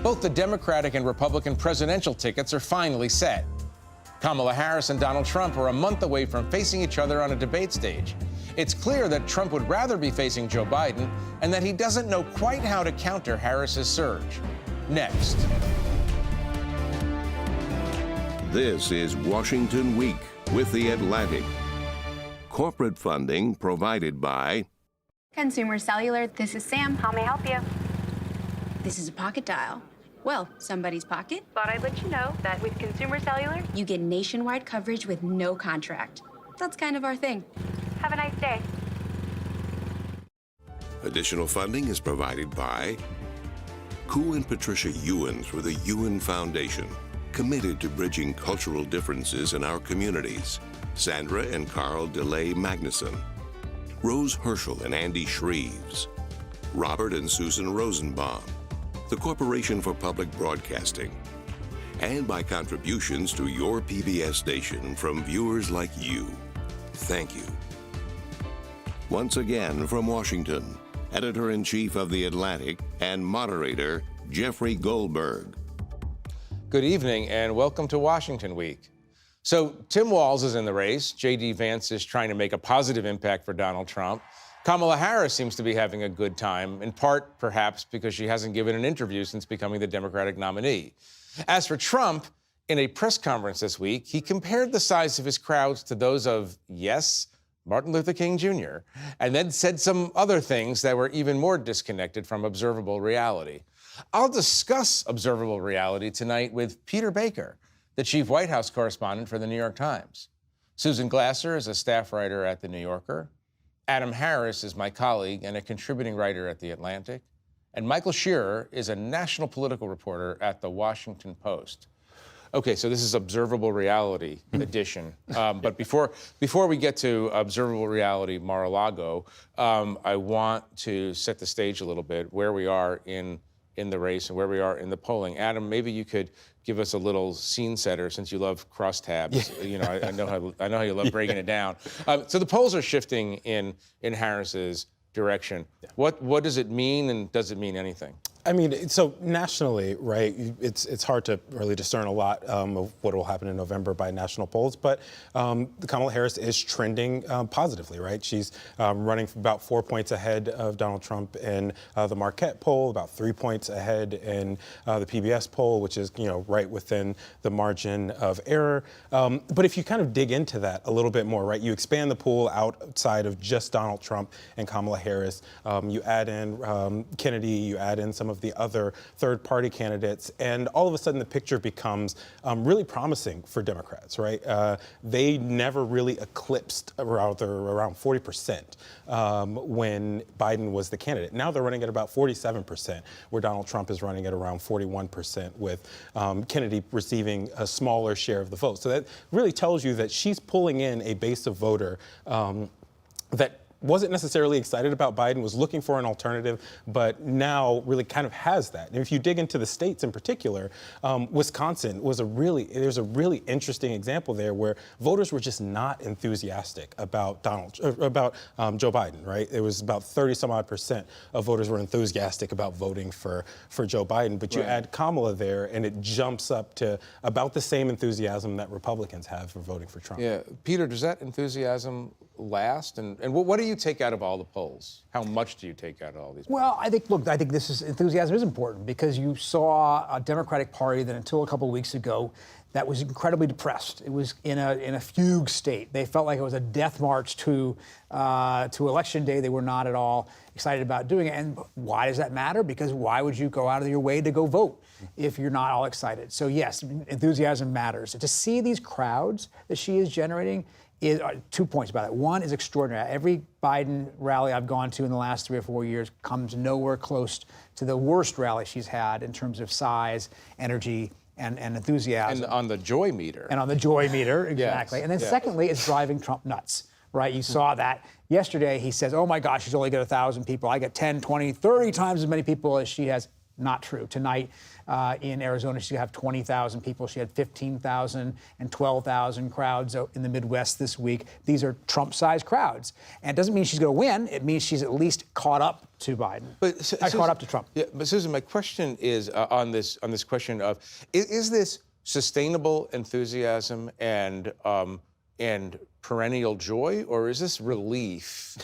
Both the Democratic and Republican presidential tickets are finally set. Kamala Harris and Donald Trump are a month away from facing each other on a debate stage. It's clear that Trump would rather be facing Joe Biden and that he doesn't know quite how to counter Harris's surge. Next. This is Washington Week with The Atlantic. Corporate funding provided by Consumer Cellular. This is Sam. How may I help you? This is a pocket dial. Well, somebody's pocket. Thought I'd let you know that with Consumer Cellular, You get nationwide coverage with no contract. That's kind of our thing. have a nice day. Additional funding is provided by Koo and Patricia Ewens for the Ewen Foundation, committed to bridging cultural differences in our communities. Sandra and Carl DeLay Magnuson, Rose Herschel and Andy Shreves, Robert and Susan Rosenbaum, the Corporation for Public Broadcasting, and by contributions to your PBS station from viewers like you. Thank you. Once again from Washington, Editor-in-Chief of The Atlantic and moderator Jeffrey Goldberg. Good evening and welcome to Washington Week. So Tim Walz is in the race. JD Vance is trying to make a positive impact for Donald Trump. Kamala Harris seems to be having a good time, in part, perhaps, because she hasn't given an interview since becoming the Democratic nominee. As for Trump, in a press conference this week, he compared the size of his crowds to those of, yes, Martin Luther King Jr., and then said some other things that were even more disconnected from observable reality. I'll discuss observable reality tonight with Peter Baker, the chief White House correspondent for The New York Times. Susan Glasser is a staff writer at The New Yorker. Adam Harris is my colleague and a contributing writer at The Atlantic. And Michael Scherer is a national political reporter at The Washington Post. Okay, so this is observable reality edition. But before we get to observable reality Mar-a-Lago, I want to set the stage a little bit, where we are in the race and where we are in the polling. Adam, maybe you could give us a little scene setter, since you love crosstabs. You know, I know how you love breaking it down. So the polls are shifting in Harris's direction. What does it mean, and does it mean anything? I mean, so nationally, right, it's hard to really discern a lot of what will happen in November by national polls, but Kamala Harris is trending positively, right? She's running about 4 points ahead of Donald Trump in the Marquette poll, about 3 points ahead in the PBS poll, which is, right within the margin of error. But if you kind of dig into that a little bit more, right, you expand the pool outside of just Donald Trump and Kamala Harris. You add in Kennedy, you add in some of the other third-party candidates, and all of a sudden the picture becomes really promising for Democrats, right? They never really eclipsed around 40% when Biden was the candidate. Now they're running at about 47%, where Donald Trump is running at around 41%, with Kennedy receiving a smaller share of the vote. So that really tells you that she's pulling in a base of voter that wasn't necessarily excited about Biden, was looking for an alternative, but now really kind of has that. And if you dig into the states in particular, Wisconsin was there's a really interesting example there where voters were just not enthusiastic about Joe Biden, right? It was about 30 some odd % of voters were enthusiastic about voting for Joe Biden, but you add Kamala there and it jumps up to about the same enthusiasm that Republicans have for voting for Trump. Yeah, Peter, does that enthusiasm last? And what do you take out of all the polls? How much do you take out of all these polls? Well, I think enthusiasm is important, because you saw a Democratic Party that until a couple of weeks ago that was incredibly depressed. It was in a fugue state. They felt like it was a death march to Election Day. They were not at all excited about doing it. And why does that matter? Because why would you go out of your way to go vote if you're not all excited? So yes, enthusiasm matters. To see these crowds that she is generating, 2 points about it. One is extraordinary. Every Biden rally I've gone to in the last 3 or 4 years comes nowhere close to the worst rally she's had in terms of size, energy, and enthusiasm. And on the joy meter. Exactly. Yes, And then secondly, it's driving Trump nuts, right? You saw that yesterday. He says, oh my gosh, she's only got 1,000 people. I get 10, 20, 30 times as many people as she has. Not true. Tonight in Arizona, she's going to have 20,000 people. She had 15,000 and 12,000 crowds in the Midwest this week. These are Trump-sized crowds. And it doesn't mean she's going to win. It means she's at least caught up to Biden. But caught up to Trump. Yeah, but Susan, my question is on this question of is this sustainable enthusiasm and perennial joy, or is this relief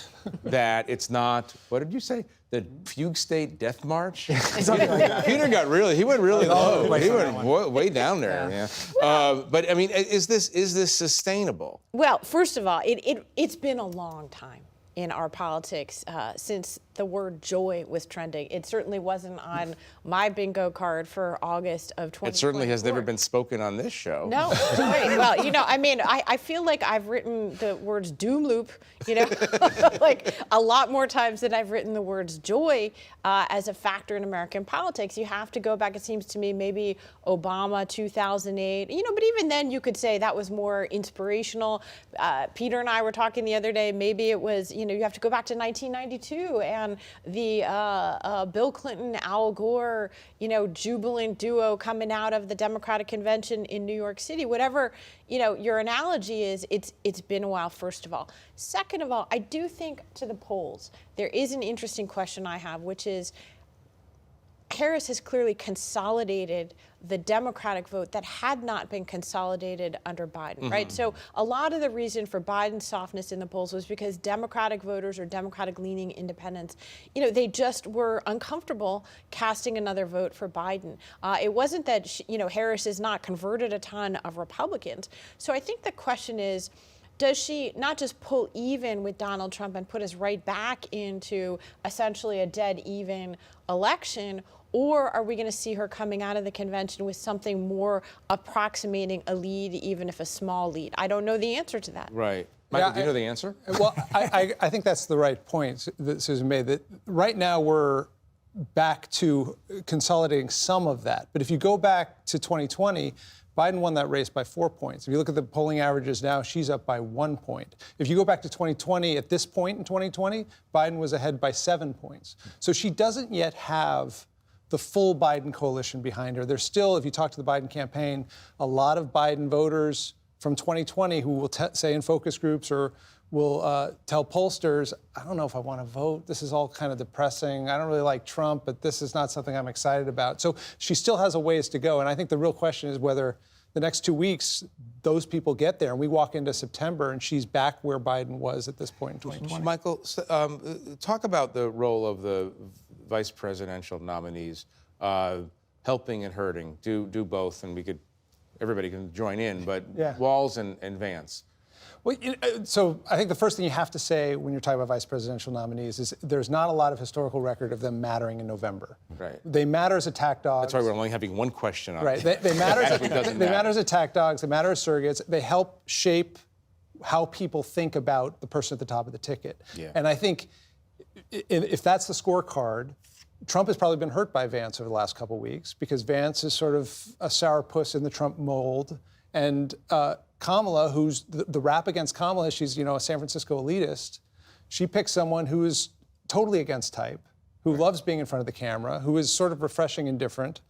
that it's not? What did you say? The fugue state death march? Something like that. Peter he went really low. He went way down there. Yeah. But I mean, is this sustainable? Well, first of all, it's been a long time in our politics since the word joy was trending. It certainly wasn't on my bingo card for August of 2024. It certainly has never been spoken on this show. No, joy. Well, I mean, I feel like I've written the words doom loop, like a lot more times than I've written the words joy as a factor in American politics. You have to go back, it seems to me, maybe Obama 2008, but even then you could say that was more inspirational. Peter and I were talking the other day, maybe it was, you have to go back to 1992 and the Bill Clinton, Al Gore, jubilant duo coming out of the Democratic Convention in New York City. Whatever, your analogy is, it's been a while, first of all. Second of all, I do think to the polls, there is an interesting question I have, which is, Harris has clearly consolidated the Democratic vote that had not been consolidated under Biden, right? So a lot of the reason for Biden's softness in the polls was because Democratic voters or Democratic-leaning independents, they just were uncomfortable casting another vote for Biden. It wasn't that, Harris has not converted a ton of Republicans. So I think the question is, does she not just pull even with Donald Trump and put us right back into essentially a dead even election, or are we going to see her coming out of the convention with something more approximating a lead, even if a small lead? I don't know the answer to that. Right. Michael, do you know the answer? Well, I think that's the right point that Susan made, that right now we're back to consolidating some of that. But if you go back to 2020, Biden won that race by 4 points. If you look at the polling averages now, she's up by 1 point. If you go back to 2020, at this point in 2020, Biden was ahead by 7 points. So she doesn't yet have the full Biden coalition behind her. There's still, if you talk to the Biden campaign, a lot of Biden voters from 2020 who will say in focus groups or will tell pollsters, I don't know if I want to vote. This is all kind of depressing. I don't really like Trump, but this is not something I'm excited about. So she still has a ways to go. And I think the real question is whether the next 2 weeks, those people get there. And we walk into September and she's back where Biden was at this point in 2020. Michael, talk about the role of the vice presidential nominees, helping and hurting. Do both, and everybody can join in, but Yeah. Walz and Vance. Well, so I think the first thing you have to say when you're talking about vice presidential nominees is there's not a lot of historical record of them mattering in November. Right. They matter as attack dogs. That's why we're only having one question on Right. it. They matter Actually doesn't matter. matter as attack dogs. They matter as surrogates. They help shape how people think about the person at the top of the ticket. Yeah. And I think if that's the scorecard, Trump has probably been hurt by Vance over the last couple of weeks because Vance is sort of a sourpuss in the Trump mold. And Kamala, who's the rap against Kamala, she's a San Francisco elitist. She picks someone who is totally against type, who loves being in front of the camera, who is sort of refreshing and different,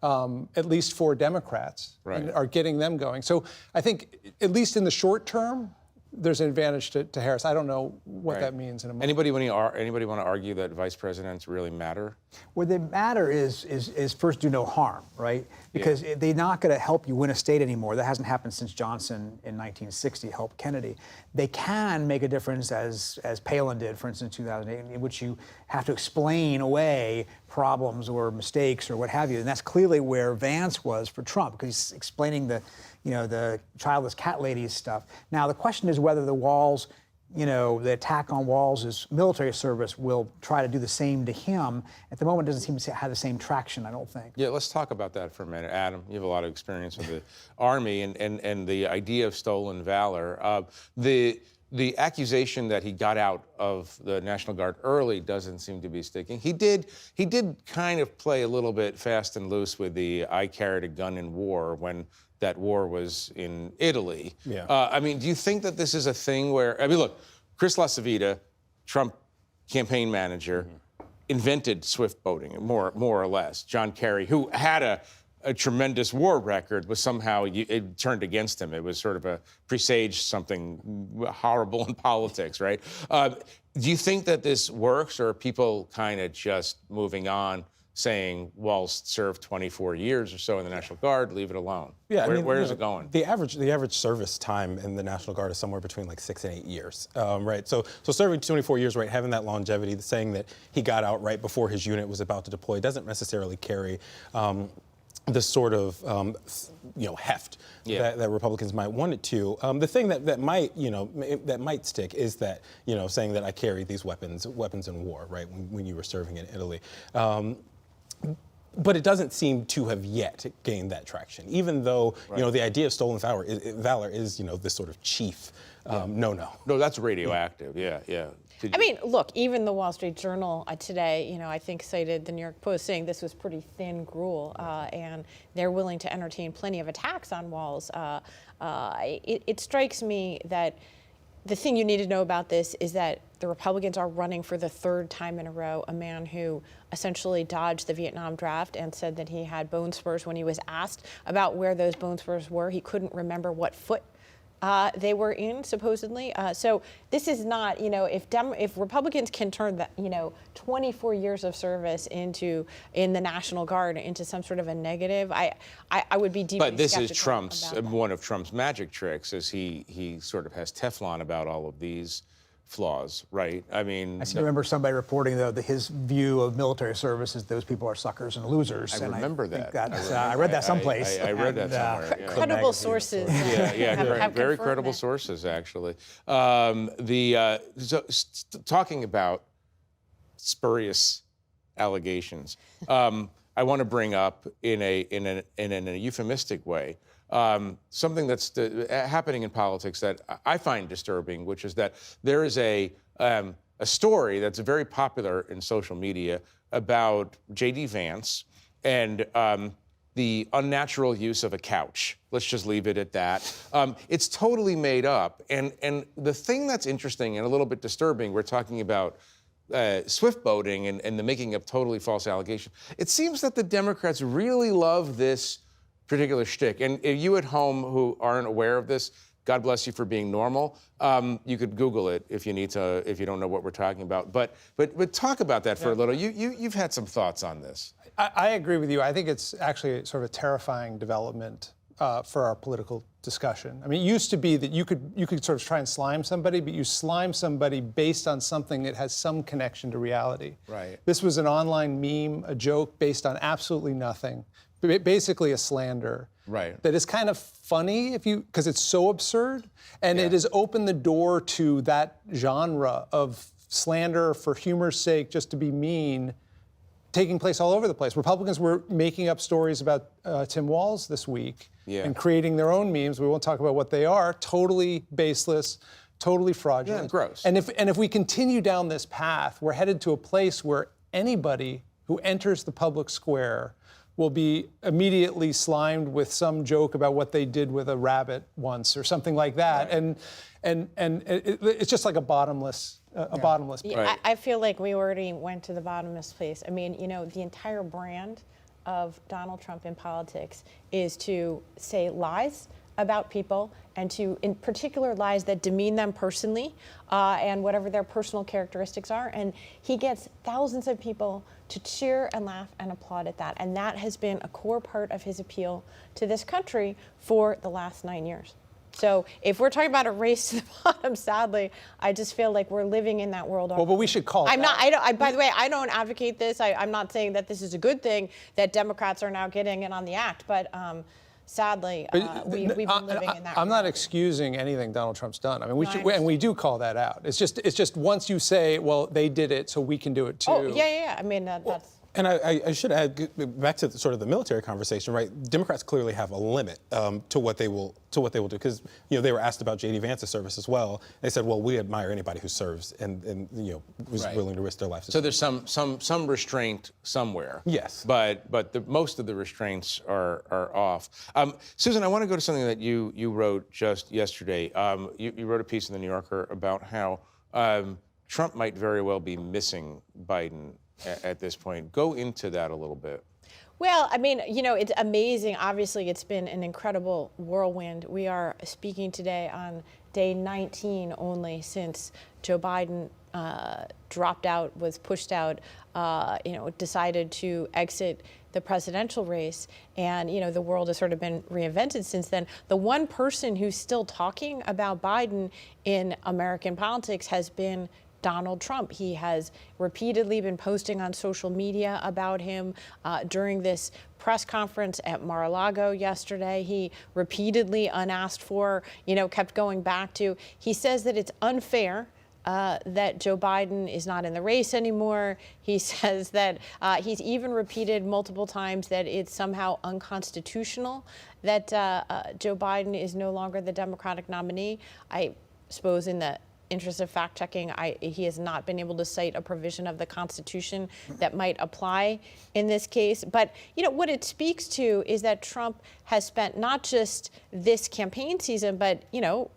at least for Democrats, and are getting them going. So I think, at least in the short term, there's an advantage to Harris. I don't know what that means in a moment. Anybody want to argue that vice presidents really matter? What they matter is first do no harm, right? Because they're not going to help you win a state anymore. That hasn't happened since Johnson in 1960 helped Kennedy. They can make a difference, as Palin did, for instance, in 2008, in which you have to explain away problems or mistakes or what have you. And that's clearly where Vance was for Trump, because he's explaining the childless cat ladies stuff. Now, the question is whether the Walz, the attack on Walz's military service will try to do the same to him. At the moment, it doesn't seem to have the same traction, I don't think. Yeah, let's talk about that for a minute. Adam, you have a lot of experience with the Army and the idea of stolen valor. The accusation that he got out of the National Guard early doesn't seem to be sticking. He did kind of play a little bit fast and loose with the I carried a gun in war when that war was in Italy. Yeah. Do you think that this is a thing where, look, Chris LaCivita, Trump campaign manager, invented swift boating, more or less. John Kerry, who had a tremendous war record, was somehow it turned against him. It was sort of a presaged something horrible in politics, right? Do you think that this works, or are people kind of just moving on, saying Walz served 24 years or so in the National Guard, leave it alone? Yeah, where is it going? The average service time in the National Guard is somewhere between like 6 and 8 years, right? So serving 24 years, right, having that longevity, saying that he got out right before his unit was about to deploy doesn't necessarily carry the sort of heft that Republicans might want it to. The thing that might stick is that saying that I carried these weapons in war, right, when you were serving in Italy. But it doesn't seem to have yet gained that traction, even though the idea of stolen valor is this sort of chief no. No, that's radioactive. Yeah. I mean, look, even the Wall Street Journal today, I think cited the New York Post saying this was pretty thin gruel, and they're willing to entertain plenty of attacks on Walz. It strikes me that the thing you need to know about this is that the Republicans are running for the third time in a row a man who essentially dodged the Vietnam draft and said that he had bone spurs. When he was asked about where those bone spurs were, he couldn't remember what foot they were in, supposedly. So this is not, if Republicans can turn that, 24 years of service in the National Guard into some sort of a negative, I would be deeply But this is skeptical one of Trump's magic tricks, is he sort of has Teflon about all of these flaws, right? I mean, I seem to remember somebody reporting, though, that his view of military service is those people are suckers and losers. I remember that. I read that someplace. I read that somewhere. Yeah. Credible sources. Yeah, very credible sources, actually. Talking about spurious allegations, I want to bring up in a euphemistic way something that's happening in politics that I find disturbing, which is that there is a story that's very popular in social media about JD Vance and the unnatural use of a couch. Let's just leave it at that. It's totally made up. And the thing that's interesting and a little bit disturbing, we're talking about swift boating and the making of totally false allegations. It seems that the Democrats really love this particular shtick. And if you at home who aren't aware of this, God bless you for being normal. You could Google it if you need to, if you don't know what we're talking about. But talk about that for a little. You've had some thoughts on this. I agree with you. I think it's actually sort of a terrifying development for our political discussion. I mean, it used to be that you could sort of try and slime somebody, but you slime somebody based on something that has some connection to reality. Right. This was an online meme, a joke based on absolutely nothing. Basically a slander. Right. That is kind of funny because it's so absurd, and it has opened the door to that genre of slander for humor's sake, just to be mean, taking place all over the place. Republicans were making up stories about Tim Walz this week and creating their own memes. We won't talk about what they are. Totally baseless, totally fraudulent. Yeah, gross. And if we continue down this path, we're headed to a place where anybody who enters the public square will be immediately slimed with some joke about what they did with a rabbit once or something like that. Right. And it's just like a bottomless pit. Right. I feel like we already went to the bottomless place. I mean, the entire brand of Donald Trump in politics is to say lies about people, and to, in particular, lies that demean them personally and whatever their personal characteristics are. And he gets thousands of people to cheer and laugh and applaud at that. And that has been a core part of his appeal to this country for the last 9 years. So if we're talking about a race to the bottom, sadly, I just feel like we're living in that world already. Well, but we should call by the way, I don't advocate this. I'm not saying that this is a good thing that Democrats are now getting in on the act, but sadly, we've been living in that. I'm not excusing anything Donald Trump's done. I mean, we do call that out. It's just once you say, well, they did it, so we can do it too. Oh, yeah. I mean, that's. And I should add, back to sort of the military conversation, right? Democrats clearly have a limit to what they will do, because they were asked about JD Vance's service as well. They said, well, we admire anybody who serves and was willing to risk their life. So there's some restraint somewhere. Yes. But most of the restraints are off. Susan, I want to go to something that you wrote just yesterday. You wrote a piece in the New Yorker about how Trump might very well be missing Biden at this point. Go into that a little bit. Well, I mean, you know, it's amazing. Obviously, it's been an incredible whirlwind. We are speaking today on day 19 only since Joe Biden dropped out, was pushed out, decided to exit the presidential race. And, you know, the world has sort of been reinvented since then. The one person who's still talking about Biden in American politics has been Donald Trump. He has repeatedly been posting on social media about him. During this press conference at Mar-a-Lago yesterday, he repeatedly, unasked for, kept going back to, he says that it's unfair that Joe Biden is not in the race anymore. He says that he's even repeated multiple times that it's somehow unconstitutional that Joe Biden is no longer the Democratic nominee. I suppose in the interest of fact-checking, he has not been able to cite a provision of the Constitution that might apply in this case. But, what it speaks to is that Trump has spent not just this campaign season, but, the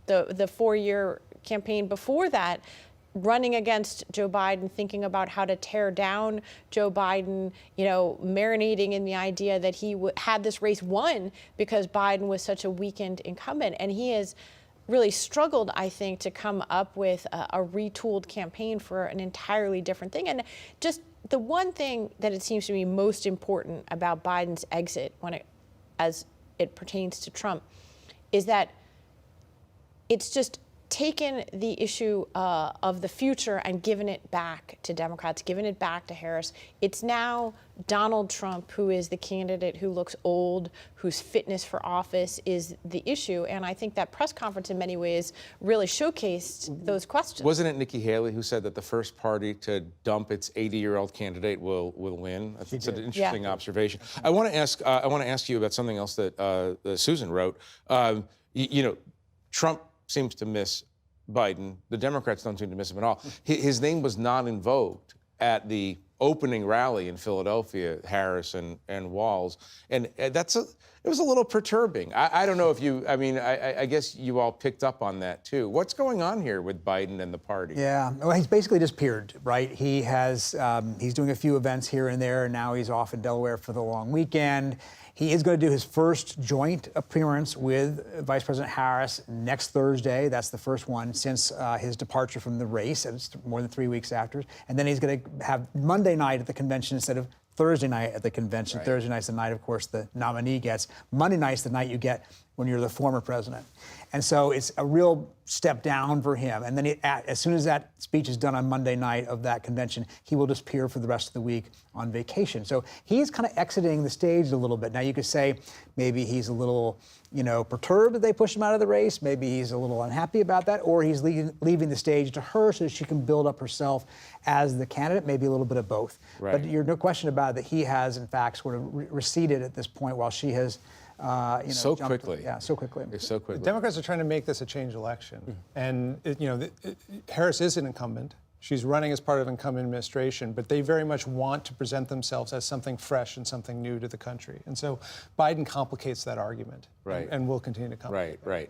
4-year campaign before that, running against Joe Biden, thinking about how to tear down Joe Biden, marinating in the idea that he had this race won because Biden was such a weakened incumbent. And he has really struggled, I think, to come up with a retooled campaign for an entirely different thing. And just the one thing that it seems to me most important about Biden's exit as it pertains to Trump is that it's just taken the issue of the future and given it back to Democrats, given it back to Harris. It's now Donald Trump who is the candidate who looks old, whose fitness for office is the issue. And I think that press conference in many ways really showcased those questions. Wasn't it Nikki Haley who said that the first party to dump its 80-year-old candidate will win? I think it's an interesting observation. I want to ask you about something else that Susan wrote. Trump seems to miss Biden. The Democrats don't seem to miss him at all. His name was not invoked at the opening rally in Philadelphia, Harris and Walz, and it was a little perturbing. I don't know if I guess you all picked up on that too. What's going on here with Biden and the party? Yeah, well, he's basically disappeared, right? He has, he's doing a few events here and there, and now he's off in Delaware for the long weekend. He is going to do his first joint appearance with Vice President Harris next Thursday. That's the first one since his departure from the race. It's more than 3 weeks after. And then he's going to have Monday night at the convention instead of Thursday night at the convention. Right. Thursday night's the night, of course, the nominee gets. Monday night's the night you get when you're the former president. And so it's a real step down for him. And then as soon as that speech is done on Monday night of that convention, he will disappear for the rest of the week on vacation. So he's kind of exiting the stage a little bit. Now you could say maybe he's a little, perturbed that they push him out of the race. Maybe he's a little unhappy about that, or he's leaving the stage to her so that she can build up herself as the candidate, maybe a little bit of both. Right. But there's no question about it that he has, in fact, sort of receded at this point while she has so quickly. Yeah, so quickly. So quickly. The Democrats are trying to make this a change election. And, Harris is an incumbent. She's running as part of an incumbent administration, but they very much want to present themselves as something fresh and something new to the country. And so Biden complicates that argument. Right. And will continue to complicate Right.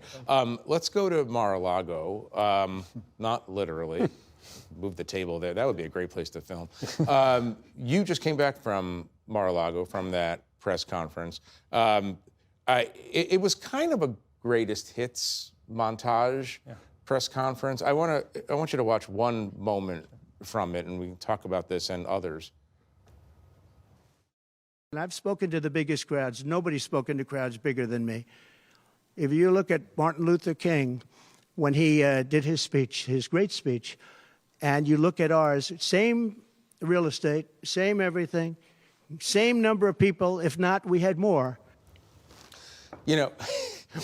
Let's go to Mar-a-Lago. Not literally. Move the table there. That would be a great place to film. You just came back from Mar-a-Lago, from that press conference. It was kind of a greatest hits montage press conference. I want you to watch one moment from it, and we can talk about this and others. And I've spoken to the biggest crowds. Nobody's spoken to crowds bigger than me. If you look at Martin Luther King, when he did his speech, his great speech, and you look at ours, same real estate, same everything, same number of people. If not, we had more.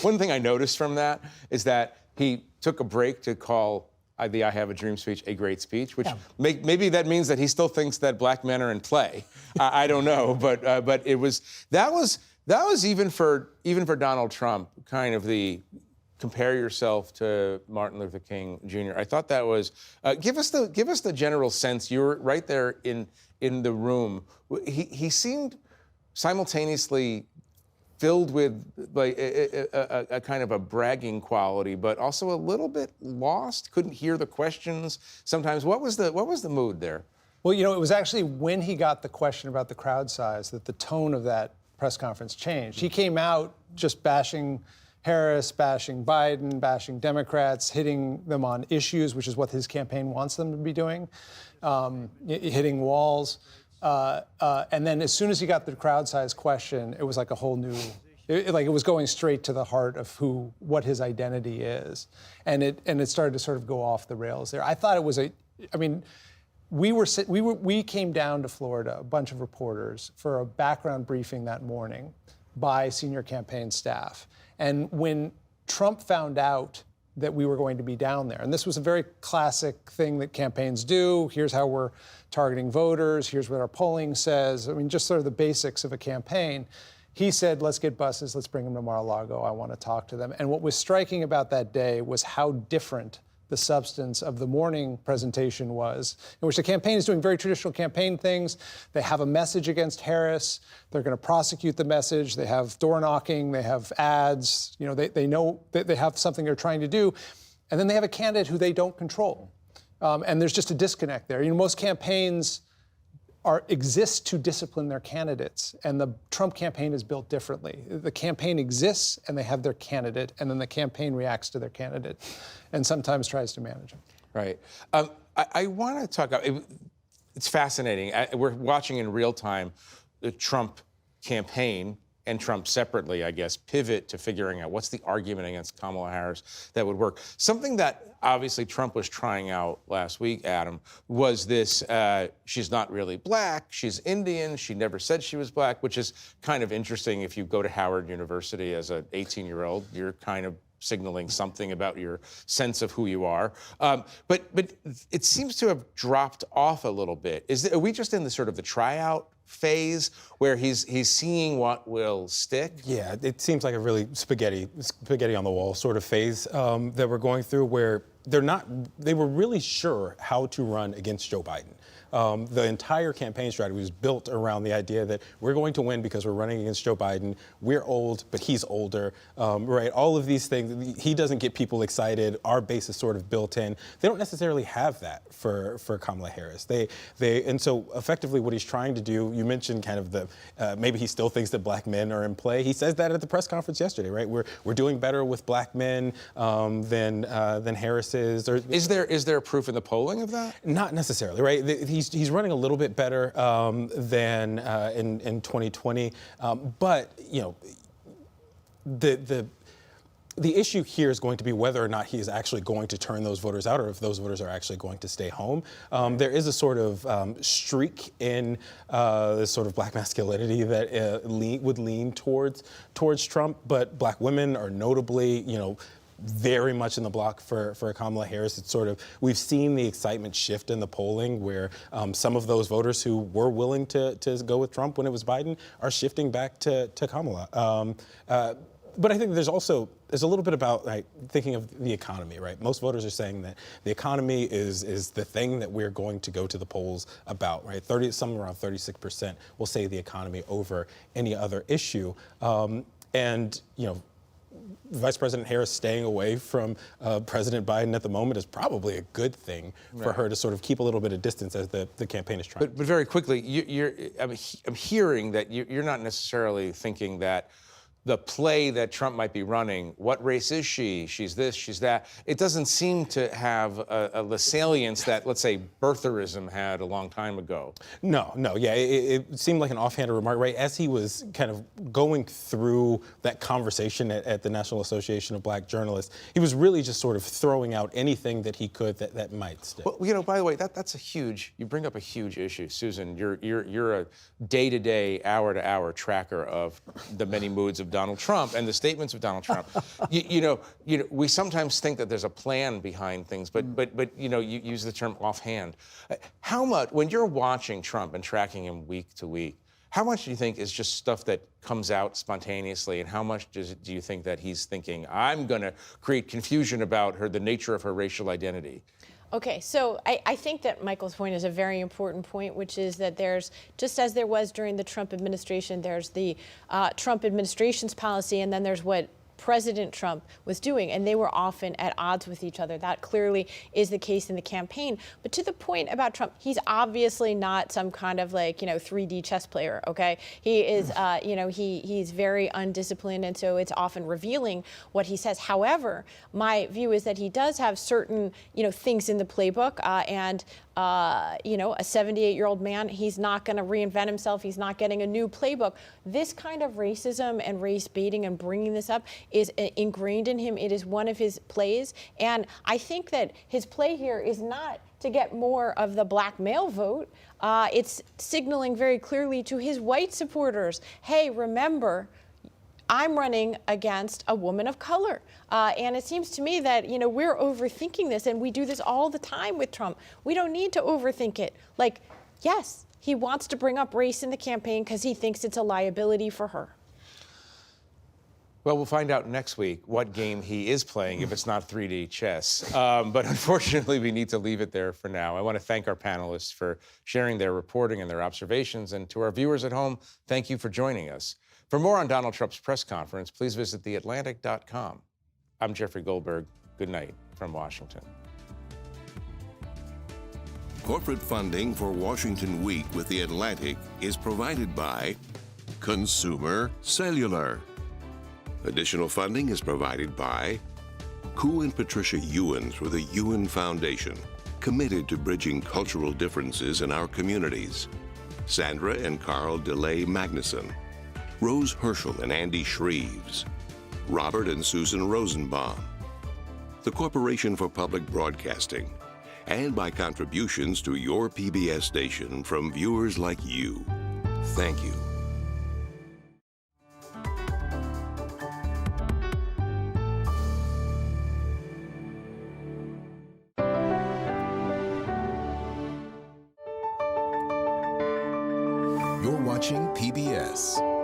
One thing I noticed from that is that he took a break to call the I Have a Dream speech a great speech, which maybe that means that he still thinks that black men are in play. I don't know, but that was even for Donald Trump kind of the compare yourself to Martin Luther King Jr. I thought that was give us the general sense. You were right there in the room. He seemed simultaneously filled with like a kind of a bragging quality, but also a little bit lost. Couldn't hear the questions sometimes. What was the mood there? Well, you know, it was actually when he got the question about the crowd size that the tone of that press conference changed. He came out just bashing Harris, bashing Biden, bashing Democrats, hitting them on issues, which is what his campaign wants them to be doing, hitting Walz. And then as soon as he got the crowd size question, it was like a whole new, it was going straight to the heart of what his identity is. And it started to sort of go off the rails there. I thought it was we came down to Florida, a bunch of reporters, for a background briefing that morning by senior campaign staff. And when Trump found out that we were going to be down there, and this was a very classic thing that campaigns do, here's how we're targeting voters, here's what our polling says, I mean, just sort of the basics of a campaign, he said, let's get buses, let's bring them to Mar-a-Lago, I want to talk to them. And what was striking about that day was how different the substance of the morning presentation was, in which the campaign is doing very traditional campaign things. They have a message against Harris. They're going to prosecute the message. They have door knocking. They have ads. You know, they know that they have something they're trying to do. And then they have a candidate who they don't control. And there's just a disconnect there. You know, most campaigns exist to discipline their candidates, and the Trump campaign is built differently. The campaign exists, and they have their candidate, and then the campaign reacts to their candidate, and sometimes tries to manage them. Right. I want to talk. It's fascinating. We're watching in real time the Trump campaign and Trump separately, I guess, pivot to figuring out what's the argument against Kamala Harris that would work. Something that obviously Trump was trying out last week, Adam, was this, she's not really black, she's Indian, she never said she was black, which is kind of interesting. If you go to Howard University as an 18-year-old, you're kind of signaling something about your sense of who you are. But it seems to have dropped off a little bit. Are we just in the sort of the tryout phase where he's seeing what will stick? Yeah, it seems like a really spaghetti on the wall sort of phase that we're going through, where they were really sure how to run against Joe Biden. The entire campaign strategy was built around the idea that we're going to win because we're running against Joe Biden. We're old, but he's older, right? All of these things, he doesn't get people excited. Our base is sort of built in. They don't necessarily have that for Kamala Harris. And so effectively what he's trying to do, you mentioned kind of maybe he still thinks that black men are in play. He says that at the press conference yesterday, right? We're doing better with black men than Harris is. Is there proof in the polling of that? Not necessarily, right? He's running a little bit better than in 2020, but you know, the issue here is going to be whether or not he is actually going to turn those voters out, or if those voters are actually going to stay home. There is a sort of streak in this sort of black masculinity that would lean towards Trump, but black women are notably, you know, very much in the block for Kamala Harris. It's sort of, we've seen the excitement shift in the polling where some of those voters who were willing to go with Trump when it was Biden are shifting back to Kamala. But I think there's a little bit about thinking of the economy, right? Most voters are saying that the economy is the thing that we're going to go to the polls about, right? Somewhere around 36% will say the economy over any other issue. And, you know, Vice President Harris staying away from President Biden at the moment is probably a good thing for her to sort of keep a little bit of distance as the campaign is trying. But very quickly, I'm hearing that you're not necessarily thinking that the play that Trump might be running, what race is she? She's this, she's that. It doesn't seem to have a salience that, let's say, birtherism had a long time ago. No, yeah, it seemed like an offhanded remark, right? As he was kind of going through that conversation at the National Association of Black Journalists, he was really just sort of throwing out anything that he could that might stick. Well, you know, by the way, that's a huge, you bring up a huge issue, Susan. You're a day-to-day, hour-to-hour tracker of the many moods of Donald Trump and the statements of Donald Trump. you know, we sometimes think that there's a plan behind things, but you know, you use the term offhand. How much, when you're watching Trump and tracking him week to week, how much do you think is just stuff that comes out spontaneously, and how much do you think that he's thinking, I'm going to create confusion about the nature of her racial identity? Okay, so I think that Michael's point is a very important point, which is that there's, just as there was during the Trump administration, there's the Trump administration's policy, and then there's what President Trump was doing, and they were often at odds with each other. That clearly is the case in the campaign. But to the point about Trump, he's obviously not some kind of 3D chess player, okay? He is, he's very undisciplined, and so it's often revealing what he says. However, my view is that he does have certain, things in the playbook, and a 78-year-old man, he's not going to reinvent himself. He's not getting a new playbook. This kind of racism and race baiting and bringing this up is ingrained in him. It is one of his plays. And I think that his play here is not to get more of the black male vote. It's signaling very clearly to his white supporters, hey, remember, I'm running against a woman of color. And it seems to me that, we're overthinking this, and we do this all the time with Trump. We don't need to overthink it. Yes, he wants to bring up race in the campaign because he thinks it's a liability for her. Well, we'll find out next week what game he is playing if it's not 3D chess. But unfortunately, we need to leave it there for now. I want to thank our panelists for sharing their reporting and their observations. And to our viewers at home, thank you for joining us. For more on Donald Trump's press conference, please visit theatlantic.com. I'm Jeffrey Goldberg. Good night from Washington. Corporate funding for Washington Week with The Atlantic is provided by Consumer Cellular. Additional funding is provided by Ku and Patricia Ewan through the Ewan Foundation, committed to bridging cultural differences in our communities. Sandra and Carl DeLay Magnuson, Rose Herschel and Andy Shreves, Robert and Susan Rosenbaum, the Corporation for Public Broadcasting, and by contributions to your PBS station from viewers like you. Thank you. You're watching PBS.